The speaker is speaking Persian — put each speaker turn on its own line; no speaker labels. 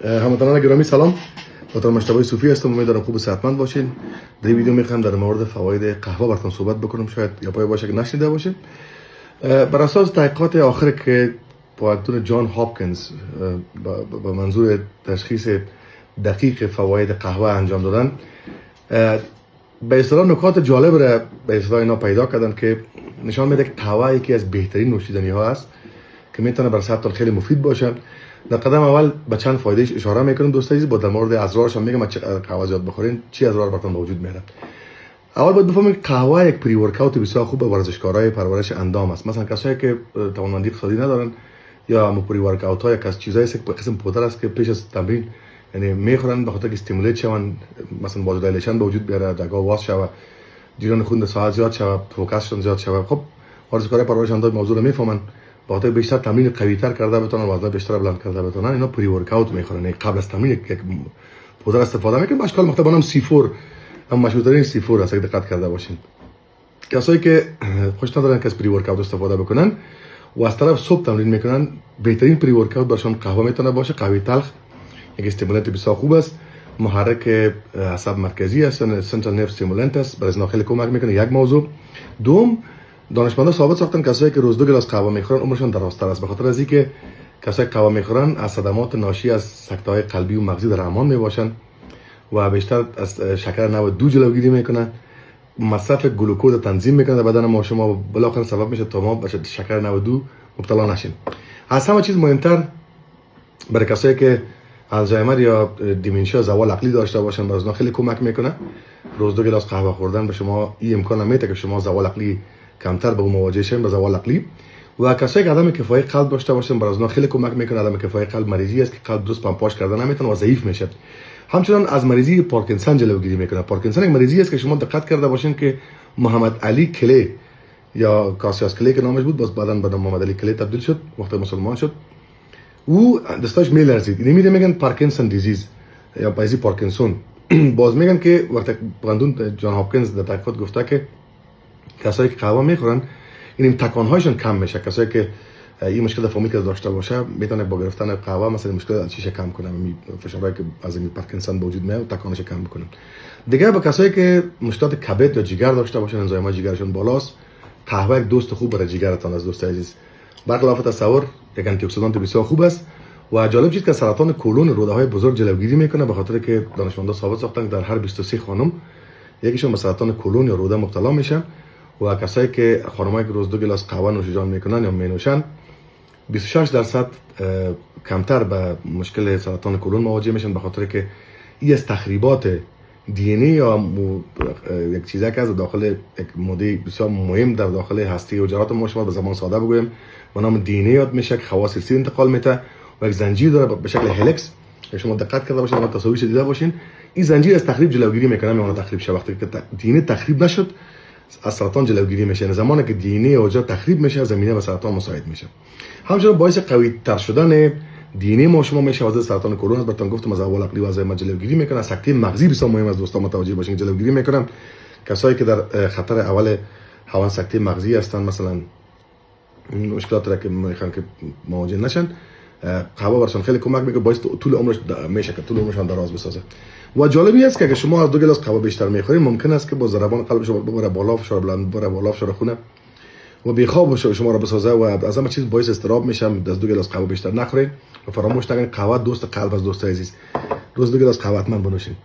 هموطنان گرامی سلام. دکتر مجتبی صوفی هستم. امیدوارم خوب و صحتمند باشین. در این ویدیو میخوام در مورد فواید قهوه براتون صحبت بکنم. شاید یا پای باشه که نشنیده باشین. بر اساس تحقیقات آخر که با دکتر جان هاپکینز به منظور تشخیص دقیق فواید قهوه انجام دادن، به اصطلاح نکات جالب را به اصطلاح اینا پیدا کردن که نشان میده که قهوه یکی از بهترین نوشیدنی ها است که میتونه برای صحت خیلی مفید باشه. در قدم اول به چند فایدهش اشاره میکنم دوستان عزیز. با در مورد اضرارش هم میگم قهوه زیاد بخورین چی اضرار براتون به وجود میاره. اول باید بفهمید قهوه یک پری ورکاوت بسیار خوب برای ورزشکارای پرورش اندام است. مثلا کسایی که توانمندی اقتصادی ندارن یا پری ورکاوت ها یک از چیزایی است که قسم پودر است که پیش از تمرین یعنی میخورن به خاطر که استیمولیت شون، مثلا بازودایلشن به وجود بیاره، دگاه واس شوه، جریان خون ساعت زیاد شوه، فوکسشون زیاد شوه. خب ورزشکارای پرورش اندام موضوع رو میفهمن، با خاطر بیشتر تمرین قوی تر کرده بتونن، وزن بیشتر بلند کرده بتونن، اینا پری ورکاوت میخورن. قبل از تمرین یک پودر استفاده میکنن با اشکال مختلف. هم C4 هم مشهورترین C4 است اگه دقت کرده باشین. کسایی که خوش ندارن که از پری ورکاوت استفاده بکنن و از طرف صبح تمرین میکنن، بهترین پری ورکاوت برشون قهوه میتونه باشه. قهوه تلخ یک استیمولانت بسیار خوب است، محرک اعصاب مرکزی است، سنترال نرو استیمولانت است، برای از خیلی کمک میکنه. یک موضوع. دوم، دانشمندا ثابت ساختن کسایی که روز 2 گلاس قهوه میخورن عمرشون درازتر است، به خاطر از اینکه کسایی که قهوه میخورن از صدمات ناشی از سکته‌های قلبی و مغزی در امان میباشن و بیشتر از شکر 92 جلوگیری میکنن، مصرف گلوکوز تنظیم میکنه در بدن ما شما، بالاخره سبب میشه تا ما به شکر 92 مبتلا نشیم. از همه چیز مهمتر برای کسایی که الزایمر یا دیمنشیا زوال عقلی داشته باشن، باز خیلی کمک میکنه. روز 2 گلاس قهوه خوردن به شما این امکان میده که شما زوال عقلی کمتر به مواجه شین، به زوال عقلی. و کسایی که عدم کفای قلب داشته باشن برای از خیلی کمک میکنه. عدم کفای قلب مریضی است که قلب درست پمپاژ کردن نمیتونه و ضعیف میشه. همچنین از مریضی پارکینسون جلوگیری میکنه. پارکینسون یک مریضی است که شما دقت کرده باشین که محمد علی کلی یا کاسیاس کلی که نامش بود، باز بعداً به محمد علی کلی تبدیل شد وقتی مسلمان شد. او دستاش میلرزید. اینو میگن پارکینسون دیزیز یا بیزی پارکینسون. باز میگن که وقتی قانون جان هاپکینز در تحقیقات گفته که کسایی که قهوه میخورن این تکانهایشون کم میشه. کسایی که این مشکل فامیل داشته باشه میتونه با گرفتن قهوه مثلا مشکل چیشه کم کنه، فشارهایی که از این پارکینسون به وجود میاد تکانش کم میکنن. دیگه با کسایی که مشکلات کبد یا جگر داشته باشن، انزایم‌های جگرشون بالاست، قهوه یک دوست خوب برای جگرتان از دوست عزیز. برخلاف تصور یک آنتی اکسیدانت بسیار خوب است و جالب چیز که سرطان کولون روده های بزرگ جلوگیری میکنه، به خاطر که دانشمندا ثابت ساختن در هر 23 خانم یکیشون به سرطان کولون یا روده مبتلا میشن. و کسایی که خانمایی که روز 2 گلاس قهوه نوش جان میکنن یا مینوشن 26% کمتر به مشکل سرطان کولون مواجه میشن، به خاطر که این از تخریبات دی ان ای یا یک چیزی که از داخل یک ماده بسیار مهم در داخل هسته حجرات ما، شما به زبان ساده بگویم به نام دی ان ای یاد میشه که خواص سلسله انتقال میده و یک زنجیر داره به شکل هلکس. شما دقت کرده باشین و تصاویرش دیده باشین، این زنجیر از تخریب جلوگیری میکنه. میونه تخریب شه وقتی که دی ان ای تخریب نشد از سرطان جلوگیری میشه. زمانی که دی ان ای حجره تخریب میشه زمینه به سرطان مساعد میشه. همچنین باعث قوی تر شدن دی ان ای ما شما میشه از سرطان کولون است. براتون گفتم از زوال عقلی و از جلوگیری میکنه. سکته مغزی بسیار مهم است دوستان، متوجه باشین جلوگیری میکنن. کسایی که در خطر اول حوان سکته مغزی هستن، مثلا مشکلات را که میخوان که مواجه نشن، قهوه برشون خیلی کمک میکنه، باعث طول عمرش میشه که طول عمرشون دراز بسازه. و جالبی است که اگه شما از 2 گلاس قهوه بیشتر میخورید ممکن است که با ضربان قلب شما ببره بالا، فشار بلند ببره بالا، فشار خون و بیخواب شما را بسازه و از همه چیز باعث اضطراب میشه. از 2 گلاس قهوه بیشتر نخورید و فراموش نکنید قهوه دوست قلب از دوست عزیز. روز 2 گلاس قهوه حتما بنوشید.